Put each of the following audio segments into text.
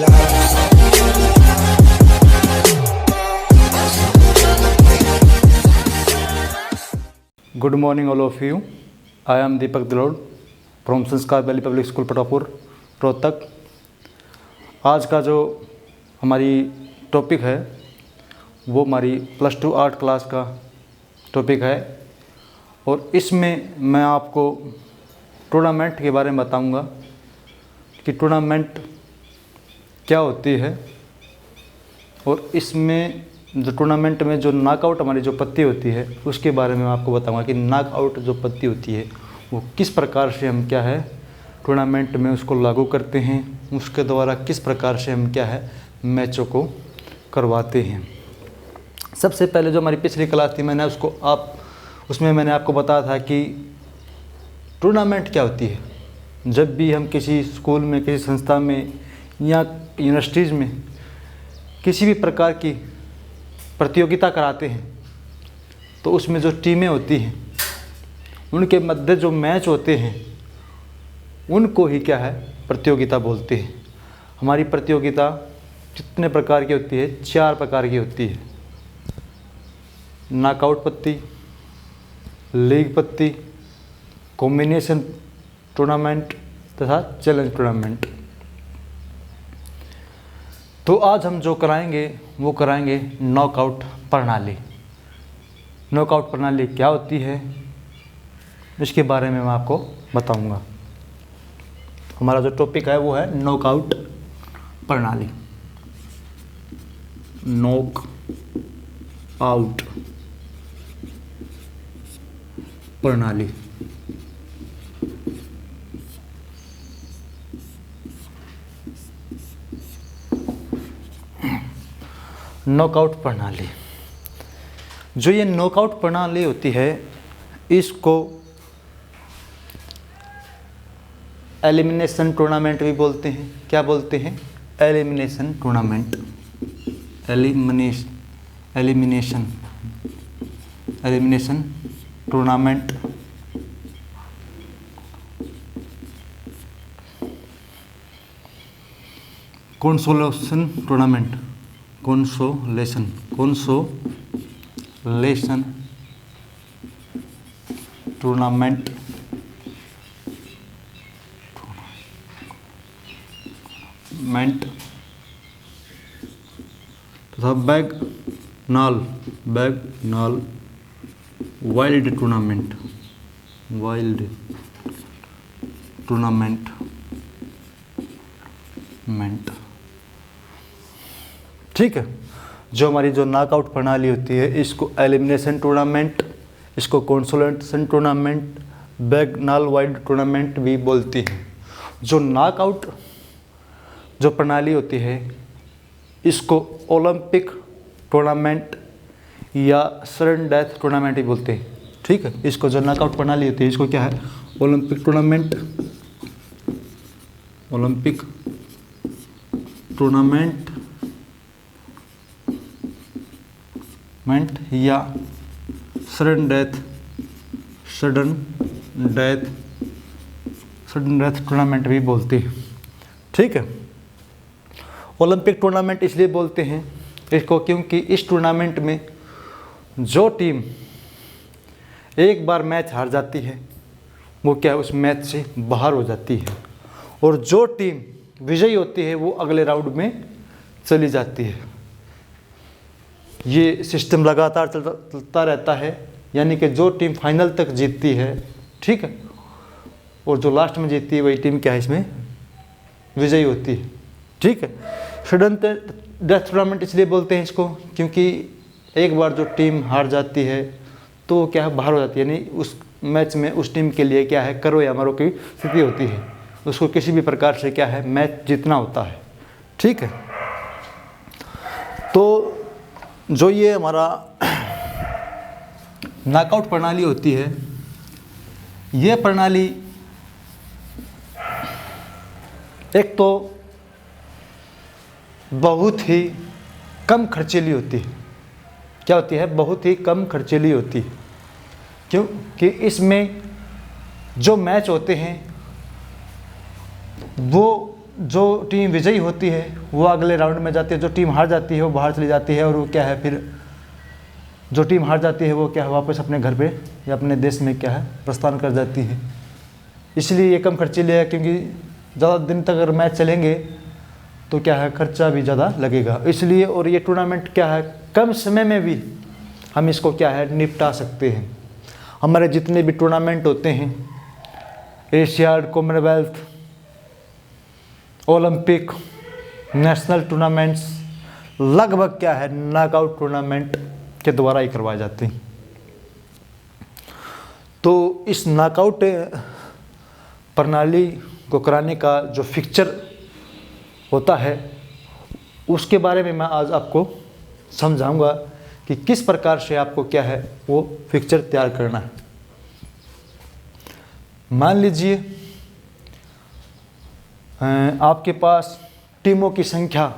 Good morning all of you. I am Deepak Dilod from संस्कार valley public school पटापुर Rohtak. आज का जो हमारी टॉपिक है वो हमारी +2 आर्ट क्लास का टॉपिक है और इसमें मैं आपको टूर्नामेंट के बारे में बताऊंगा कि टूर्नामेंट क्या होती है और इसमें जो टूर्नामेंट में जो नॉकआउट हमारी जो पत्ती होती है उसके बारे में मैं आपको बताऊंगा कि नॉकआउट जो पत्ती होती है वो किस प्रकार से हम क्या है टूर्नामेंट में उसको लागू करते हैं, उसके द्वारा किस प्रकार से हम क्या है मैचों को करवाते हैं। सबसे पहले जो हमारी पिछली क्लास थी उसमें मैंने आपको बताया था कि टूर्नामेंट क्या होती है। जब भी हम किसी स्कूल में, किसी संस्था में या यूनिवर्सिटीज़ में किसी भी प्रकार की प्रतियोगिता कराते हैं तो उसमें जो टीमें होती हैं उनके मध्य जो मैच होते हैं उनको ही क्या है प्रतियोगिता बोलते हैं। हमारी प्रतियोगिता कितने प्रकार की होती है? 4 प्रकार की होती है। नॉकआउट पत्ती, लीग पत्ती, कॉम्बिनेशन टूर्नामेंट तथा चैलेंज टूर्नामेंट। तो आज हम जो कराएंगे वो कराएंगे नॉकआउट प्रणाली। नॉकआउट प्रणाली क्या होती है इसके बारे में मैं आपको बताऊंगा। हमारा जो टॉपिक है वो है नॉकआउट प्रणाली। नॉक आउट प्रणाली। नॉकआउट प्रणाली, जो ये नॉकआउट प्रणाली होती है इसको एलिमिनेशन टूर्नामेंट भी बोलते हैं। क्या बोलते हैं? Elimination tournament. Elimination tournament. Consolation tournament. Consolation tournament. तथा बैगनॉल वाइल्ड टूर्नामेंट। ठीक है। जो हमारी जो नॉकआउट प्रणाली होती है इसको एलिमिनेशन टूर्नामेंट, इसको consolation tournament, Bagnall wild tournament भी बोलती है। जो नॉकआउट जो प्रणाली होती है इसको ओलंपिक टूर्नामेंट या सडन डेथ टूर्नामेंट भी बोलते हैं। ठीक है। इसको जो नॉकआउट प्रणाली होती है इसको क्या है ओलंपिक टूर्नामेंट या सडन डेथ टूर्नामेंट भी बोलते हैं। ठीक है। ओलंपिक टूर्नामेंट इसलिए बोलते हैं इसको क्योंकि इस टूर्नामेंट में जो टीम एक बार मैच हार जाती है वो क्या है उस मैच से बाहर हो जाती है और जो टीम विजयी होती है वो अगले राउंड में चली जाती है। ये सिस्टम लगातार चलता रहता है, यानी कि जो टीम फाइनल तक जीतती है, ठीक है, और जो लास्ट में जीतती है वही टीम क्या है इसमें विजयी होती है। ठीक है। सडन डेथ टूर्नामेंट इसलिए बोलते हैं इसको क्योंकि एक बार जो टीम हार जाती है तो क्या है बाहर हो जाती है, यानी उस मैच में उस टीम के लिए क्या है करो या मरो की स्थिति होती है। उसको किसी भी प्रकार से क्या है मैच जीतना होता है। ठीक है। तो जो ये हमारा नॉकआउट प्रणाली होती है ये प्रणाली एक तो बहुत ही कम खर्चीली होती है। क्या होती है? बहुत ही कम खर्चीली होती है। क्यों? कि इसमें जो मैच होते हैं वो जो टीम विजयी होती है वो अगले राउंड में जाती है, जो टीम हार जाती है वो बाहर चली जाती है, और वो क्या है फिर जो टीम हार जाती है वो क्या है वापस अपने घर पे या अपने देश में क्या है प्रस्थान कर जाती है। इसलिए ये कम खर्चीले है, क्योंकि ज़्यादा दिन तक अगर मैच चलेंगे तो क्या है खर्चा भी ज़्यादा लगेगा इसलिए। और ये टूर्नामेंट क्या है कम समय में भी हम इसको क्या है निपटा सकते हैं। हमारे जितने भी टूर्नामेंट होते हैं, Asiad, Commonwealth, Olympic, national tournaments, लगभग क्या है नॉकआउट टूर्नामेंट के द्वारा ही करवाए जाते हैं। तो इस नॉकआउट प्रणाली को कराने का जो फिक्चर होता है उसके बारे में मैं आज आपको समझाऊंगा कि किस प्रकार से आपको क्या है वो फिक्चर तैयार करना है। मान लीजिए आपके पास टीमों की संख्या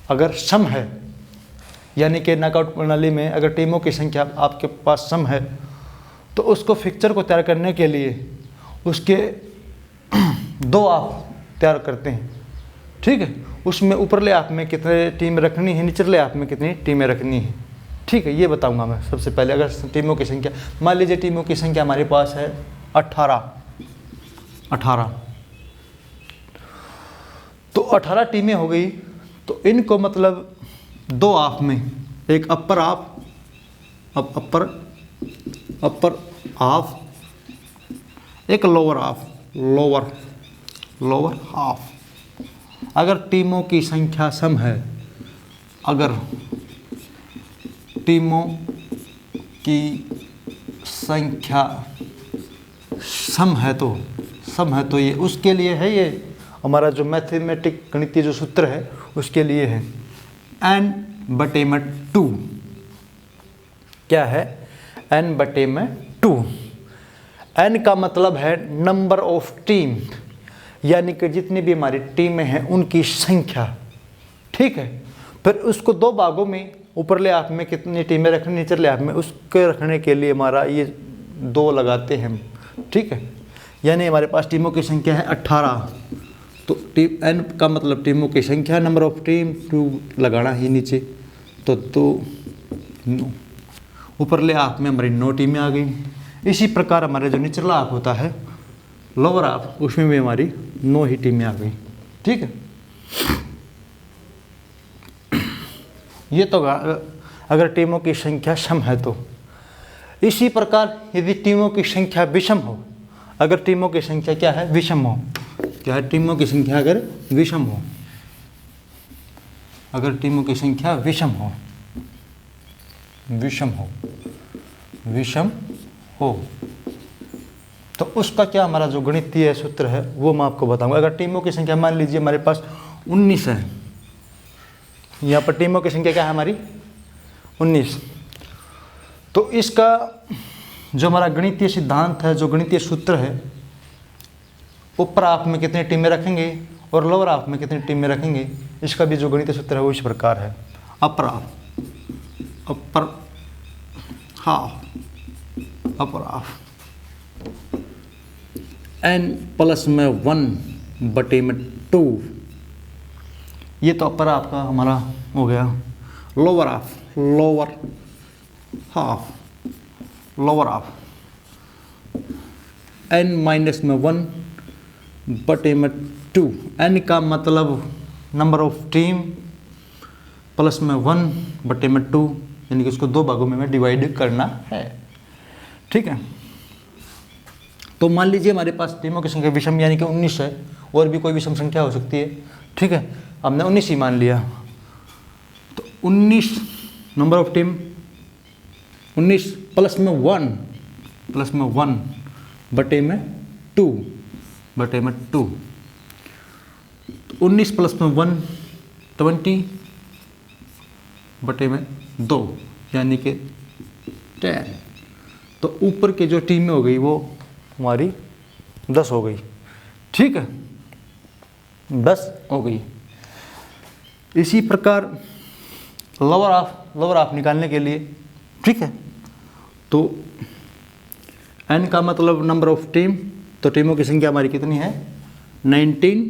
अगर सम है, यानी कि नॉकआउट प्रणाली में अगर टीमों की संख्या आपके पास सम है तो उसको फिक्चर को तैयार करने के लिए उसके दो आप तैयार करते हैं, ठीक है। उसमें ऊपरले आप में कितने टीम रखनी है, निचले आप में कितनी टीमें रखनी है, ठीक है, ये बताऊंगा मैं। सबसे पहले अगर टीमों की संख्या, मान लीजिए टीमों की संख्या हमारे पास है 18, तो 18 टीमें हो गई। तो इनको मतलब दो आप में, एक अपर आप, अपर हाफ, एक लोअर हाफ, लोअर हाफ। अगर टीमों की संख्या सम है, अगर टीमों की संख्या सम है तो ये उसके लिए है, ये हमारा जो मैथमेटिक गणितीय जो सूत्र है उसके लिए है n/2। क्या है n/2। n का मतलब है नंबर ऑफ टीम, यानी कि जितनी भी हमारी टीमें हैं उनकी संख्या, ठीक है। फिर उसको दो भागों में, ऊपरले हाफ में कितनी टीमें रखनी, निचले हाफ में, उसके रखने के लिए हमारा ये 2 लगाते हैं हम, ठीक है। यानी हमारे पास टीमों की संख्या है 18, तो टीम n का मतलब टीमों की संख्या, नंबर ऑफ टीम 2 लगाना ही नीचे, तो 2 ऊपरले हाफ में हमारी 9 टीमें आ गई। इसी प्रकार हमारे जो निचला हाफ होता है लोअर हाफ, उसमें भी हमारी 9 ही टीमें आ गई, ठीक है। ये तो अगर टीमों की संख्या सम है तो। इसी प्रकार यदि टीमों की संख्या विषम हो, अगर टीमों की संख्या क्या है विषम हो, क्या है टीमों की संख्या अगर विषम हो, अगर टीमों की संख्या विषम हो तो उसका क्या हमारा जो गणितीय सूत्र है वो मैं आपको बताऊंगा। अगर टीमों की संख्या मान लीजिए हमारे पास 19 है, यहाँ पर टीमों की संख्या क्या है हमारी 19, तो इसका जो हमारा गणितीय सिद्धांत है, जो गणितीय सूत्र है, ऊपर हाफ में कितनी टीमें रखेंगे और लोअर हाफ में कितनी टीमें रखेंगे, इसका भी जो गणितीय सूत्र है वो इस प्रकार है। अपर हाफ n+1/2, ये तो अपर हाफ का हमारा हो गया। Lower half n-1/2। n का मतलब नंबर ऑफ टीम प्लस में 1/2, यानी कि उसको 2 भागों में डिवाइड करना है, ठीक है। तो मान लीजिए हमारे पास टीमों की संख्या विषम यानी कि 19 है, और भी कोई विषम संख्या हो सकती है, ठीक है। हमने 19 ही मान लिया, तो 19 नंबर ऑफ टीम 19 प्लस में 1/2 19 प्लस में 1 20/2 यानी कि 10। तो ऊपर की जो टीमें हो गई वो हमारी 10 हो गई, ठीक है, 10 हो गई। इसी प्रकार लोअर हाफ निकालने के लिए, ठीक है, तो n का मतलब नंबर ऑफ टीम, तो टीमों की संख्या हमारी कितनी है 19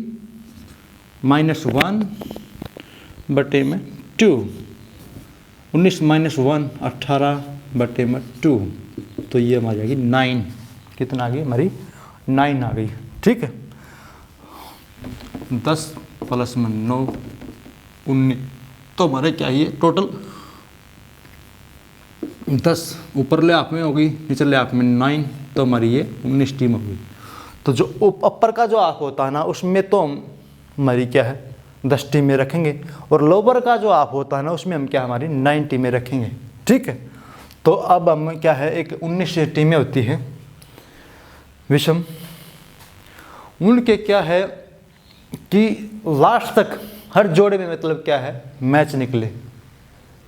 -1 बटे में 2, 19 - 1 18 बटे में 2, तो ये हमारी आ गई 9। कितना आ गई हमारी? 9 आ गई। ठीक है, 10 + 9 19, तो हमारे क्या ये टोटल 10 ऊपरले हाफ में हो गई, निचले हाफ में 9, तो हमारी ये 19 टीम हो गई। तो जो ऊपर का जो हाफ होता है ना, उसमें तो हम हमारी क्या है 10 टीमें रखेंगे, और लोअर का जो हाफ होता है ना, उसमें हम क्या हमारी 9 टीमें रखेंगे। ठीक है, तो अब हम क्या है एक 19 टीमें होती है विषम, उनके क्या है कि लास्ट तक हर जोड़े में मतलब क्या है मैच निकले,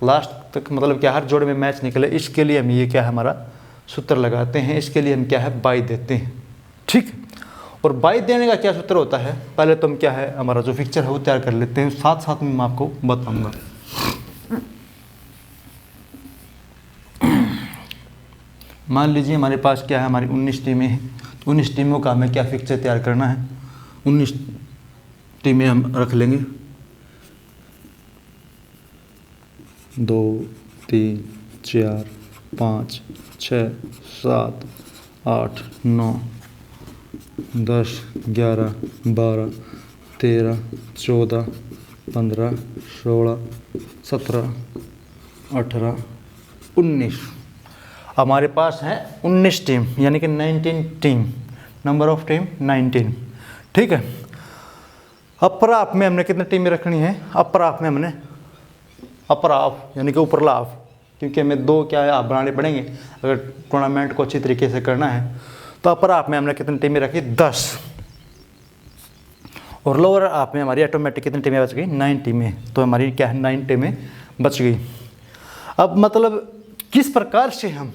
लास्ट तक मतलब क्या हर जोड़े में मैच निकले। इसके लिए हम ये क्या है हमारा सूत्र लगाते हैं, इसके लिए हम क्या है बाई देते हैं। ठीक, और बाई देने का क्या सूत्र होता है, पहले तो हम क्या है हमारा जो पिक्चर है वो तैयार कर लेते हैं, साथ साथ में मैं आपको बताऊंगा। मान लीजिए हमारे पास क्या है हमारी 19 टीमें हैं, तो 19 टीमों का हमें क्या पिक्चर तैयार करना है। 19 टीमें हम रख लेंगे, 2 3 4 5 6 7 8 9 10 11 12 13 14 15 16 17 18 19। हमारे पास है 19 टीम, यानी कि 19 टीम, नंबर ऑफ टीम 19। ठीक है, अपर हाफ में हमने कितनी टीमें रखनी है? अपर हाफ में हमने अपर हाफ यानी कि ऊपरला हाफ, क्योंकि हमें 2 क्या है हाफ बनाने पड़ेंगे अगर टूर्नामेंट को अच्छी तरीके से करना है। तो अपर हाफ में हमने कितनी टीमें रखी? 10, और लोअर हाफ में हमारी ऑटोमेटिक कितनी टीमें बच गई? 9 टीमें। तो हमारी क्या है 9 टीमें बच गई। अब मतलब किस प्रकार से हम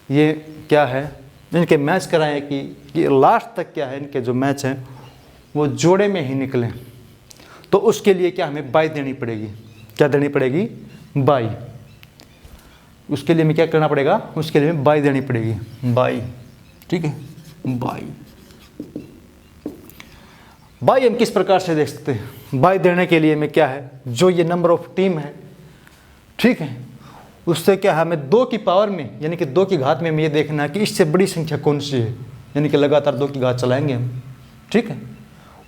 ये क्या है इनके मैच कराएं कि लास्ट तक क्या है इनके जो मैच हैं वो जोड़े में ही निकलें, तो उसके लिए क्या हमें बाई देनी पड़ेगी। क्या देनी पड़ेगी? बाई। उसके लिए हमें क्या करना पड़ेगा? उसके लिए हमें बाई देनी पड़ेगी, बाई। ठीक है, बाई। बाई हम किस प्रकार से देख सकते हैं? बाई देने के लिए हमें क्या है, जो ये नंबर ऑफ टीम है, ठीक है, उससे क्या है हमें 2 की पावर में यानी कि 2 की घात में हमें ये देखना है कि इससे बड़ी संख्या कौन सी है, यानी कि लगातार 2 की घात चलाएंगे हम। ठीक है,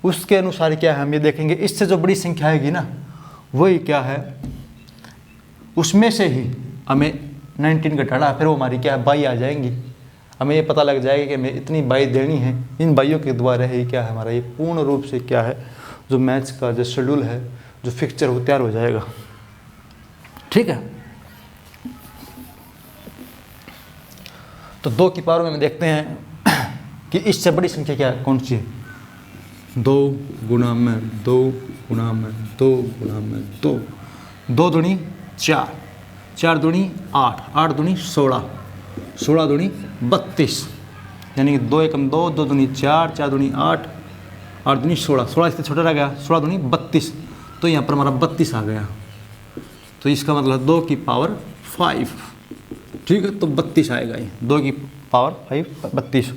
उसके अनुसार क्या है हम ये देखेंगे इससे जो बड़ी संख्या आएगी ना, वही क्या है उसमें से ही हमें 19 घटाना, फिर वो हमारी क्या है बाई आ जाएंगी। हमें ये पता लग जाएगा कि हमें इतनी बाई देनी है। इन बाइयों के द्वारा ही क्या है हमारा ये पूर्ण रूप से क्या है जो मैच का जो शेड्यूल है, जो फिक्चर वो तैयार हो जाएगा। ठीक है, तो 2 की पावर में हम देखते हैं कि इससे बड़ी संख्या क्या है, कौन सी है? 2 गुणा में 2 गुणा में 2 गुणा में 2, 2 दूनी 4, 4 दूनी 8, 8 दूनी 16, 16 दूनी 32, यानी कि 2 एकम 2, 2 दूनी 4, 4 दूनी 8, 8 दूनी 16, 16 इससे छोटा रह गया, 16 दूनी 32, तो यहाँ पर हमारा 32 आ गया। तो इसका मतलब 2 की पावर 5। ठीक है, तो 32 आएगा ये, 2 की पावर 5 32।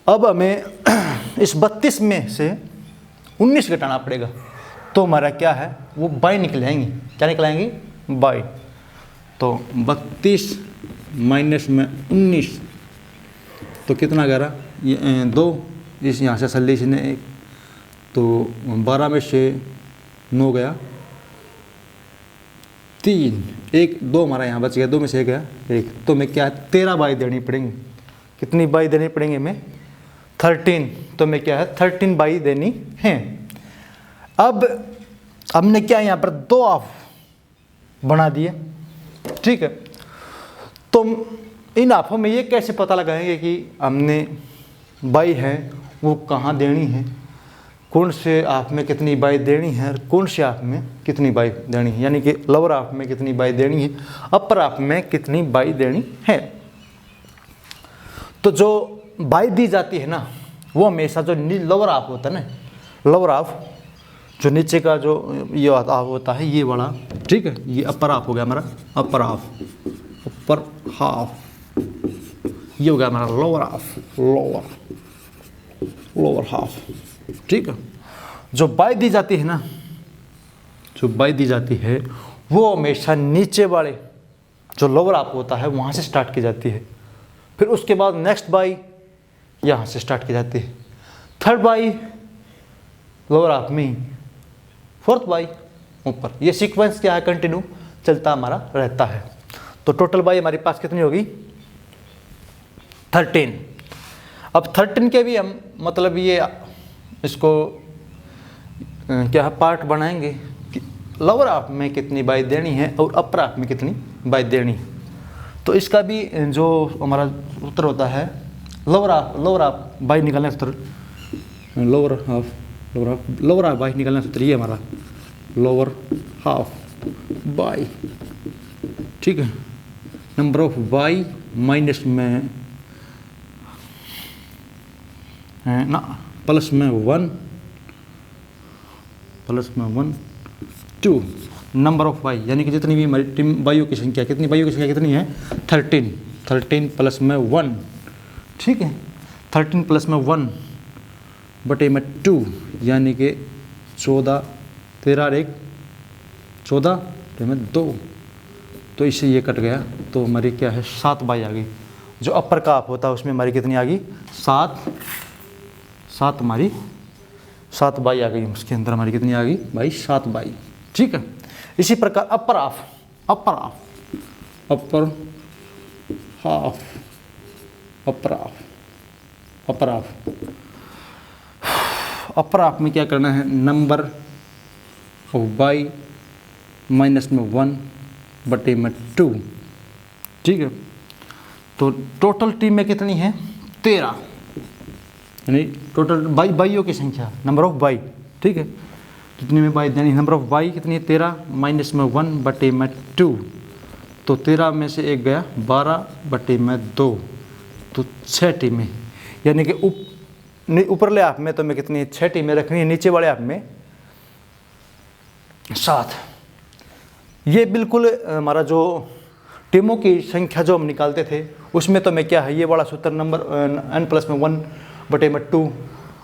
अब हमें इस 32 में से 19 घटाना पड़ेगा, तो हमारा क्या है वो बाई निकलेंगी। क्या निकलाएंगी? बाई। तो 32 माइनस में 19, तो कितना आ गया? ये 2, इस यहाँ से सल्ली ने 1, तो 12 में से 9 गया 3, 1 2 हमारा यहाँ बच गया, 2 में से 1 गया 1, तो मैं क्या है 13 बाई देनी पड़ेंगी। कितनी बाई देनी पड़ेंगे हमें? 13। तो मैं क्या है 13 बाई देनी है। अब हमने क्या यहाँ पर 2 हाफ बना दिए। ठीक है, तो इन हाफों में ये कैसे पता लगाएंगे कि हमने बाई है वो कहाँ देनी है, कौन से हाफ में कितनी बाई देनी है और कौन से हाफ में कितनी बाई देनी है, यानी कि लोअर हाफ में कितनी बाई देनी है, अपर हाफ में कितनी बाई देनी है। तो जो बाई दी जाती है ना, वो हमेशा जो लोअर हाफ होता है ना, लोअर हाफ जो नीचे का जो ये हाफ होता है ये वाला, ठीक है, ये अपर हाफ हो गया हमारा, अपर हाफ, अपर हाफ, ये हो गया हमारा लोअर हाफ, लोअर हाफ। ठीक है, जो बाई दी जाती है ना, जो बाई दी जाती है वो हमेशा नीचे वाले जो लोअर हाफ होता है वहाँ से स्टार्ट की जाती है। फिर उसके बाद नेक्स्ट बाई यहाँ से स्टार्ट की जाती है, थर्ड बाई लोअर हाफ में, फोर्थ बाई ऊपर। ये सीक्वेंस क्या है, कंटिन्यू चलता हमारा रहता है। तो टोटल बाई हमारे पास कितनी होगी, 13। अब 13 के भी हम मतलब ये इसको क्या पार्ट बनाएंगे कि लोअर हाफ में कितनी बाई देनी है और अपर हाफ में कितनी बाई देनी है। तो इसका भी जो हमारा उत्तर होता है लोअर हाफ बाई निकालने का सूत्र, लोअर हाफ बाई निकालने का सूत्र ये हमारा लोअर हाफ बाई, ठीक है। नंबर ऑफ बाई माइनस में ना प्लस में 1 2 नंबर ऑफ बाई, यानी कि जितनी भी हमारी टीम बाइयों की संख्या, कितनी बाइयों की संख्या कितनी है, 13 प्लस में 1, ठीक है। 13 प्लस में 1 बटे में 2, यानी कि 14, 13 और 1 14 बटे में 2, तो इससे ये कट गया। तो हमारी क्या है, 7 बाई आ गई। जो अपर का हाफ होता है उसमें हमारी कितनी आ गई, 7 हमारी 7 बाई आ गई। उसके अंदर हमारी कितनी आ गई भाई, 7 बाई, ठीक है। इसी प्रकार अपर हाफ में क्या करना है, नंबर ऑफ बाई माइनस में 1 बटे में 2, ठीक है। तो टोटल टीम में कितनी है, 13, यानी टोटल बाइयों की संख्या, नंबर ऑफ बाई, ठीक है। कितनी में बाई देनी, नंबर ऑफ बाई कितनी है, 13 माइनस में 1 बटे में 2, तो 13 में से एक गया 12 बटे में 2, तो 6 टीमें, यानी कि ऊपरले हाफ में तो मैं कितनी 6 टीमें रखनी है, नीचे वाले हाफ में 7। ये बिल्कुल हमारा जो टीमों की संख्या जो हम निकालते थे उसमें तो मैं क्या है, ये वाला सूत्र नंबर n प्लस में 1 बटे में 2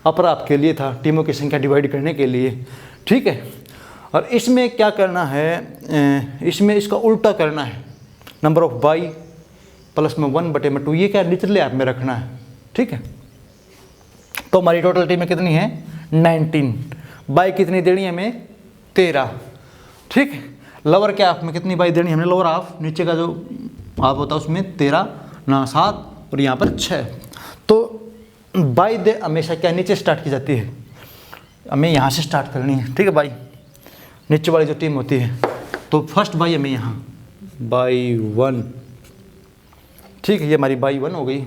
अपर हाफ के लिए था, टीमों की संख्या डिवाइड करने के लिए, ठीक है। और इसमें क्या करना है, इसमें इसका उल्टा करना है, नंबर ऑफ बाई प्लस में 1 बटे में 2, ये क्या निचले हाफ में रखना है, ठीक है। तो हमारी टोटल टीमें कितनी है, 19। बाई कितनी देनी है हमें, 13, ठीक है। लोअर के हाफ में कितनी बाई देनी है हमने, लोअर हाफ नीचे का जो हाफ होता है उसमें 13 ना 7 और यहाँ पर 6। तो बाई दे हमेशा क्या नीचे स्टार्ट की जाती है, हमें यहाँ से स्टार्ट करनी है, ठीक है। बाई नीचे वाली जो टीम होती है, तो फर्स्ट बाई हमें यहाँ बाई 1, ठीक है, ये हमारी बाई 1 हो गई।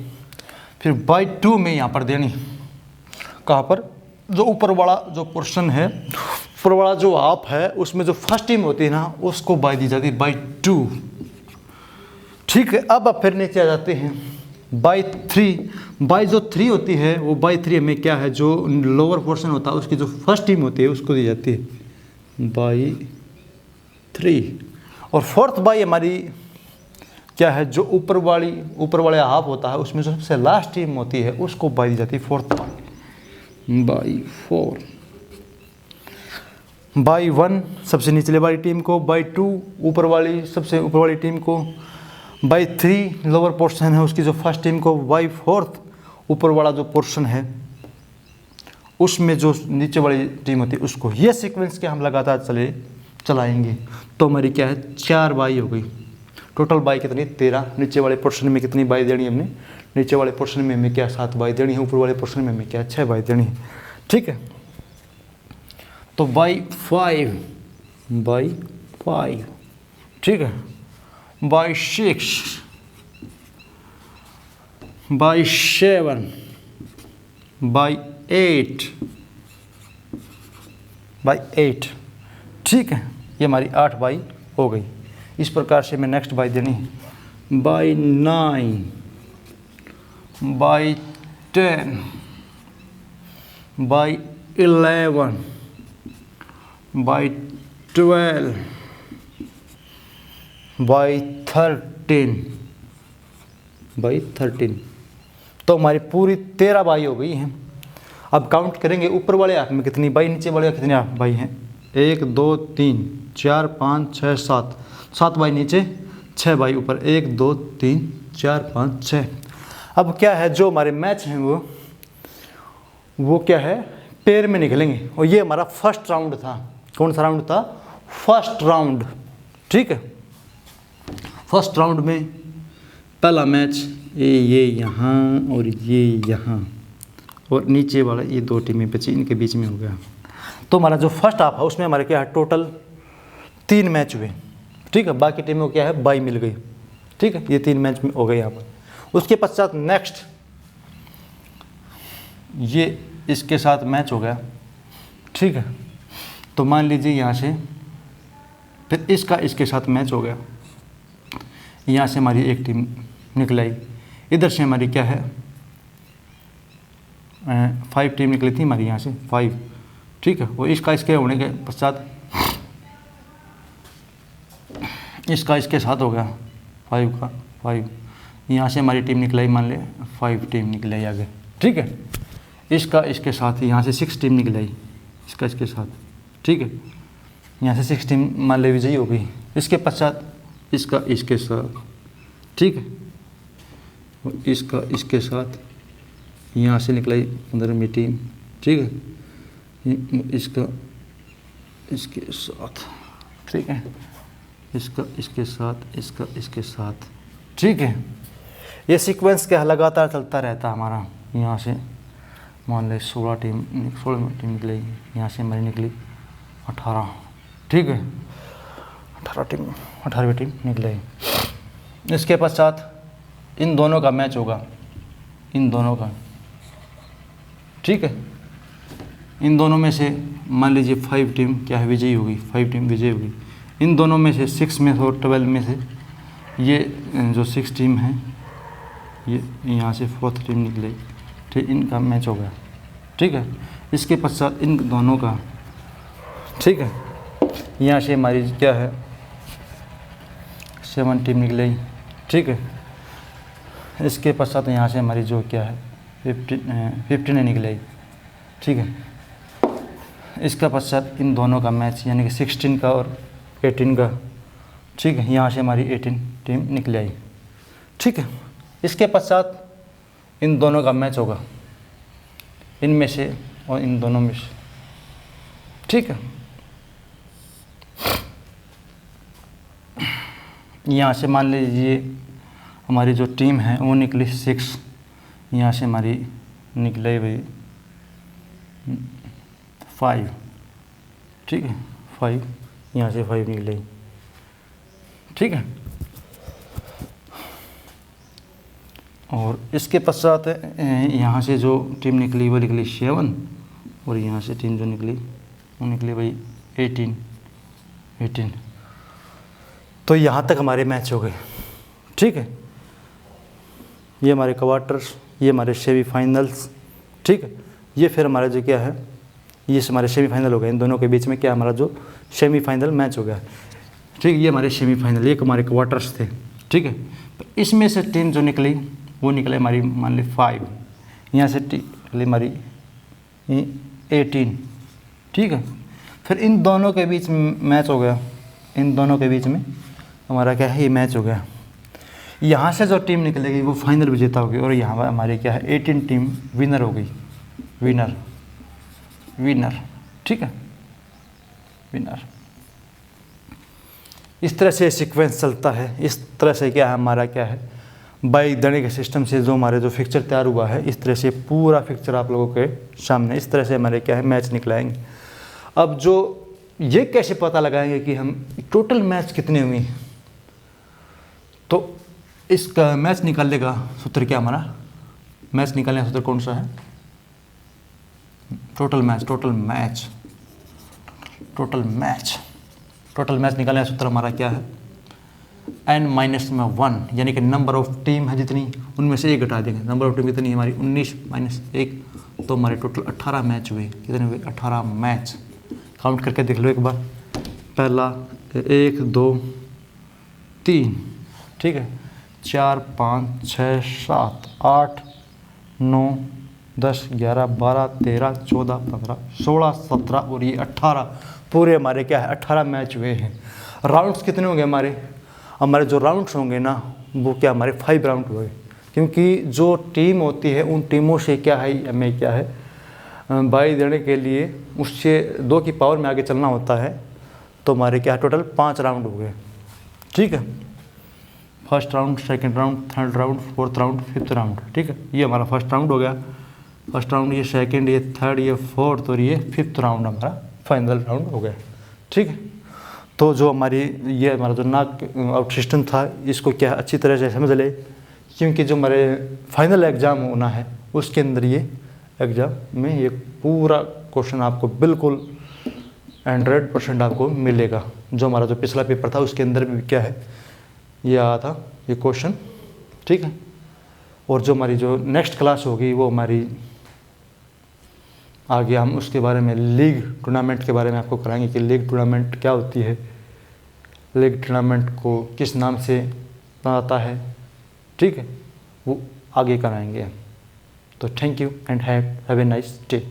फिर बाई 2 में यहाँ पर देनी, कहाँ पर, जो ऊपर वाला जो पोर्शन है, ऊपर वाला जो हाफ है उसमें जो फर्स्ट टीम होती है ना उसको बाई दी जाती है, बाई 2, ठीक है। अब फिर नीचे आ जाते हैं बाई 3, बाई जो 3 होती है वो बाई 3 में क्या है, जो लोअर पोर्शन होता है उसकी जो फर्स्ट टीम होती है उसको दी जाती है बाई 3। और फोर्थ बाई हमारी क्या है, जो ऊपर वाले हाफ होता है उसमें जो सबसे लास्ट टीम होती है उसको बाई दी जाती है, फोर्थ बाई 4। बाई 1 सबसे निचले वाली टीम को, बाई 2 सबसे ऊपर वाली टीम को, बाई 3 लोअर पोर्शन है उसकी जो फर्स्ट टीम को, बाई 4 ऊपर वाला जो पोर्शन है उसमें जो नीचे वाली टीम होती है उसको। ये सीक्वेंस के हम लगातार चलाएंगे। तो हमारी क्या है, 4 बाई हो गई। टोटल बाई कितनी, 13। नीचे वाले पोर्शन में कितनी बाई देनी है हमने, नीचे वाले पोर्शन में हमें क्या 7 बाई देनी है, ऊपर वाले पोर्शन में हमें क्या 6 बाई देनी है, ठीक है। तो बाई 5, ठीक है, बाई 6, बाई 7, बाई 8, ठीक है। ये हमारी 8 बाई हो गई। इस प्रकार से मैं नेक्स्ट बाई देनी है, by 9, by 10, by 11, by 12, by 13, तो हमारी पूरी 13 बाई हो गई हैं। अब काउंट करेंगे ऊपर वाले हाथ में कितनी बाई, नीचे वाले कितने बाई हैं। 1 2 3 4 5 6 7, 7 बाई नीचे 6 बाई ऊपर, 1 2 3 4 5 6। अब क्या है, जो हमारे मैच हैं वो क्या है, पेयर में निकलेंगे। और ये हमारा फर्स्ट राउंड था। कौन सा राउंड था? First round. ठीक है, फर्स्ट राउंड में पहला मैच ये यहाँ और ये यहाँ, और नीचे वाला ये 2 टीमें बची, इनके बीच में हो गया। तो हमारा जो फर्स्ट हाफ है उसमें हमारे क्या है, टोटल 3 मैच हुए। ठीक है, बाकी टीमों को क्या है, बाई मिल गई। ठीक है, ये 3 मैच में हो गए यहाँ पर। उसके पश्चात नेक्स्ट ये इसके साथ मैच हो गया। ठीक है, तो मान लीजिए यहाँ से फिर इसका इसके साथ मैच हो गया। यहाँ से हमारी एक टीम निकल आई, इधर से हमारी क्या है 5 टीम निकली थी हमारी, यहाँ से 5। ठीक है, और इसका इसके होने के पश्चात इसका इसके साथ हो गया 5 का 5। यहाँ से हमारी टीम निकलाई, मान ले 5 टीम निकल आई आगे। ठीक है, इसका इसके साथ यहाँ से 6 टीम निकल आई, इसका इसके साथ। ठीक है, यहाँ से 6 टीम मान ले विजयी हो गई। इसके पश्चात इसका इसके साथ। ठीक है, और इसका इसके साथ यहाँ से निकलाई 15वीं टीम। ठीक है, इसका इसके साथ। ठीक है, इसका इसके साथ, इसका इसके साथ। ठीक है, ये सीक्वेंस क्या लगातार चलता रहता हमारा। यहाँ से मान ले 16 टीम निकली, यहाँ से हमारी निकली 18। ठीक है, 18वीं टीम निकली। इसके पश्चात इन दोनों का मैच होगा, इन दोनों का। ठीक है, इन दोनों में से मान लीजिए 5 टीम क्या है, विजयी होगी, 5 टीम विजयी होगी। इन दोनों में से 6 में से और 12 में से ये जो 6 टीम है, ये यहाँ से 4th टीम निकले। ठीक, इनका मैच हो गया। ठीक है, इसके पश्चात इन दोनों का। ठीक है, यहाँ से हमारी क्या है 7 टीम निकले। ठीक है, इसके पश्चात यहाँ से हमारी जो क्या है 15 निकले। ठीक है, इसका पश्चात इन दोनों का मैच, यानी कि 16 का और 18 का। ठीक है, यहाँ से हमारी 18 टीम निकल आई। ठीक है, इसके पश्चात इन दोनों का मैच होगा, इनमें से और इन दोनों में से। ठीक है, यहाँ से मान लीजिए हमारी जो टीम है वो निकली 6, यहाँ से हमारी निकले भाई 5। ठीक है, 5, यहाँ से 5 निकले। ठीक है, और इसके पश्चात यहाँ से जो टीम निकली वो निकली 7, और यहाँ से टीम जो निकली वो निकली भाई 18। तो यहाँ तक हमारे मैच हो गए। ठीक है, ये हमारे क्वार्टर्स, ये हमारे सेमीफाइनल्स। ठीक है, ये फिर हमारा जो क्या है, ये हमारे सेमीफाइनल हो गए। इन दोनों के बीच में क्या हमारा जो सेमीफाइनल मैच हो गया। ठीक है, ये हमारे सेमीफाइनल, ये हमारे क्वार्टर्स थे। ठीक है, तो इसमें से टीम जो निकली वो निकले हमारी मान ली 5, यहाँ से निकली हमारी 18। ठीक है, फिर इन दोनों के बीच में मैच हो गया, इन दोनों के बीच में हमारा क्या है ये मैच हो गया। यहाँ से जो टीम निकलेगी वो फाइनल विजेता होगी, और यहाँ पर हमारी क्या है 18 टीम विनर हो गई। विनर। ठीक है, विनर। इस तरह से सीक्वेंस चलता है। इस तरह से क्या है हमारा क्या है बाई गणित सिस्टम से जो हमारे जो फिक्चर तैयार हुआ है, इस तरह से पूरा फिक्चर आप लोगों के सामने इस तरह से हमारे क्या है मैच निकलाएंगे। अब जो ये कैसे पता लगाएंगे कि हम टोटल मैच कितने हुए, तो इसका मैच निकालने का सूत्र क्या हमारा, मैच निकालने का सूत्र कौन सा है, टोटल मैच निकालने का सूत्र हमारा क्या है n-1, यानी कि नंबर ऑफ टीम है जितनी उनमें से 1 घटा देंगे। नंबर ऑफ टीम कितनी हमारी 19 - 1, तो हमारे टोटल 18 मैच हुए। कितने हुए 18 मैच। काउंट करके देख लो एक बार, पहला 1 2 3, ठीक है, 4 5 6 7 8 9 10, 11, 12, 13, 14, 15, 16, 17 और ये 18 पूरे हमारे क्या है 18 मैच हुए हैं। राउंड्स कितने होंगे हमारे? हमारे जो राउंड्स होंगे ना वो क्या हमारे 5 राउंड हुए, क्योंकि जो टीम होती है उन टीमों से क्या है हमें क्या है बाई देने के लिए उससे 2 की पावर में आगे चलना होता है। तो हमारे क्या टोटल 5 राउंड हो गए, ठीक है। First round, second round, third round, fourth round, fifth round, ठीक है। ये हमारा फर्स्ट राउंड हो गया। फर्स्ट राउंड, ये सेकंड, ये थर्ड, ये फोर्थ और ये फिफ्थ राउंड हमारा फाइनल राउंड हो गया, ठीक है। तो जो हमारी ये हमारा जो नॉक आउट सिस्टम था इसको क्या अच्छी तरह से समझ ले, क्योंकि जो हमारे फाइनल एग्ज़ाम होना है उसके अंदर ये एग्ज़ाम में ये पूरा क्वेश्चन आपको बिल्कुल 100% आपको मिलेगा। जो हमारा जो पिछला पेपर था उसके अंदर भी क्या है ये आया था ये क्वेश्चन, ठीक है। और जो हमारी जो नेक्स्ट क्लास होगी वो हमारी आगे हम उसके बारे में लीग टूर्नामेंट के बारे में आपको कराएंगे कि लीग टूर्नामेंट क्या होती है, लीग टूर्नामेंट को किस नाम से आता है, ठीक है, वो आगे कराएंगे। तो thank you and have a nice day.